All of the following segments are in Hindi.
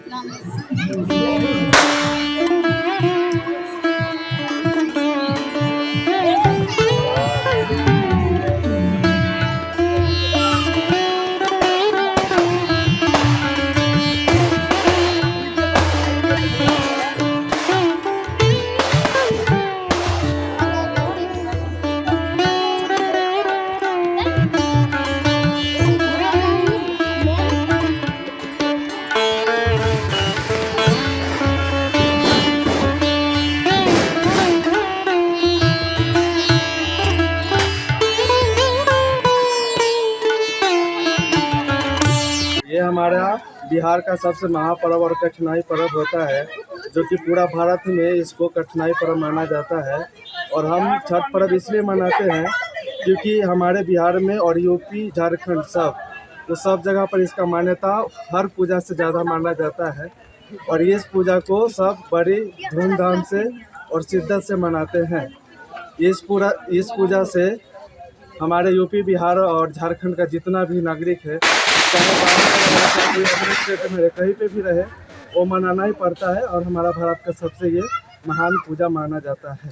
ये हमारा बिहार का सबसे महापर्व और कठिनाई पर्व होता है, जो कि पूरा भारत में इसको कठिनाई पर्व माना जाता है। और हम छठ पर्व इसलिए मनाते हैं क्योंकि हमारे बिहार में और यूपी झारखंड सब जगह पर इसका मान्यता हर पूजा से ज़्यादा माना जाता है। और इस पूजा को सब बड़ी धूमधाम से और शिद्दत से मनाते हैं। इस पूजा से हमारे यूपी, बिहार और झारखंड का जितना भी नागरिक है, चाहे बाहर कोई अपने स्टेट में रहे, कहीं पे भी रहे, वो मनाना ही पड़ता है। और हमारा भारत का सबसे ये महान पूजा माना जाता है।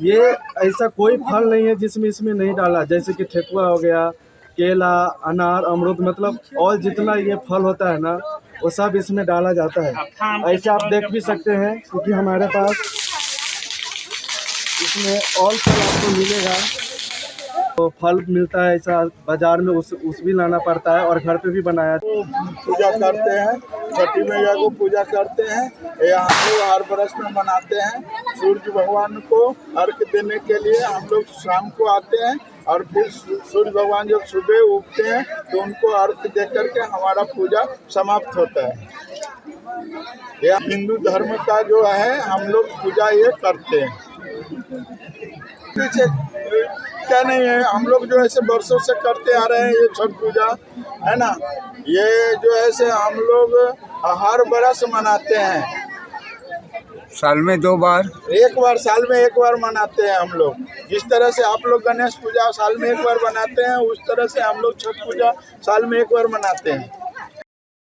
ये ऐसा कोई फल नहीं है जिसमें इसमें नहीं डाला, जैसे कि ठेकुआ हो गया, केला, अनार, अमरूद, मतलब और जितना ये फल होता है ना, वो सब इसमें डाला जाता है। ऐसे आप देख भी सकते हैं क्योंकि हमारे पास इसमें और फल आपको मिलेगा। तो फल मिलता है, ऐसा बाजार में उस भी लाना पड़ता है और घर पे भी बनाया। पूजा करते हैं, छठी मैया को पूजा करते हैं। यहाँ लोग हर बरस में मनाते हैं। सूर्य भगवान को अर्घ देने के लिए हम लोग शाम को आते हैं और फिर सूर्य भगवान जब सुबह उगते हैं तो उनको अर्घ दे करके हमारा पूजा समाप्त होता है। यह हिंदू धर्म का जो है हम लोग पूजा ये करते हैं। पीछे क्या नहीं है, हम लोग जो ऐसे वर्षों से करते आ रहे हैं ये छठ पूजा, है ना। ये जो है से हम लोग हर बरस मनाते हैं। साल में 2 बार, साल में एक बार मनाते हैं हम लोग। जिस तरह से आप लोग गणेश पूजा साल में एक बार मनाते हैं, उस तरह से हम लोग छठ पूजा साल में एक बार मनाते हैं।